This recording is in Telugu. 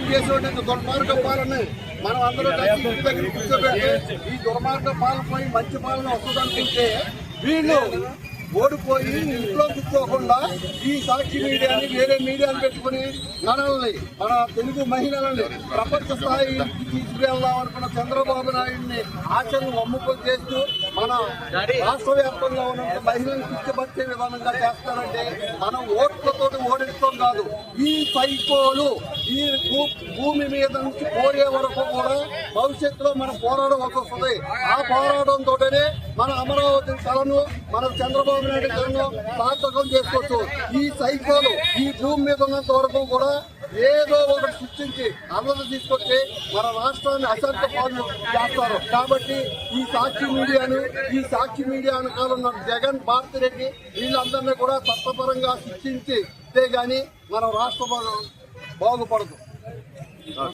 చేసేటువంటి దుర్మార్గ పాలన మనం అందరూ దగ్గర కూర్చోబెట్టి ఈ దుర్మార్గ పాలనపై మంచి పాలన వస్తుందనుకుంటే వీళ్ళు ఓడిపోయి ఇంట్లో కూర్చోకుండా ఈ సాక్షి మీడియాని వేరే మీడియాని పెట్టుకుని మనల్ని మన తెలుగు మహిళలని ప్రపంచ స్థాయికి తీసుకువెళ్దాం అనుకున్న చంద్రబాబు నాయుడిని ఆశను అమ్ముకొని చేస్తూ మన రాష్ట్ర వ్యాప్తంగా ఉన్న మహిళలను కిష్టపరిచే విధానంగా చేస్తారంటే మనం ఓట్లతో ఓడించడం కాదు. ఈ సైకోలు ఈ భూమి మీద నుంచి పోయే వరకు కూడా భవిష్యత్తులో మనం పోరాడవలసి వస్తుంది. ఆ పోరాటంతోనే మన అమరావతి కళను మన చంద్రబాబు నాయుడు కళను సార్థకం చేసుకోవచ్చు. ఈ సైకోలు ఈ భూమి మీద ఉన్నంత వరకు కూడా ఏదో ఒకటి సృష్టించి అమలు తీసుకొచ్చి మన రాష్ట్రాన్ని అశాంతి పాలన చేస్తారు. కాబట్టి ఈ సాక్షి మీడియా అనకాలన్న జగన్ భారతిరెడ్డి వీళ్ళందరినీ కూడా చట్టపరంగా శిక్షించితే గానీ మన రాష్ట్రం బాగుపడదు.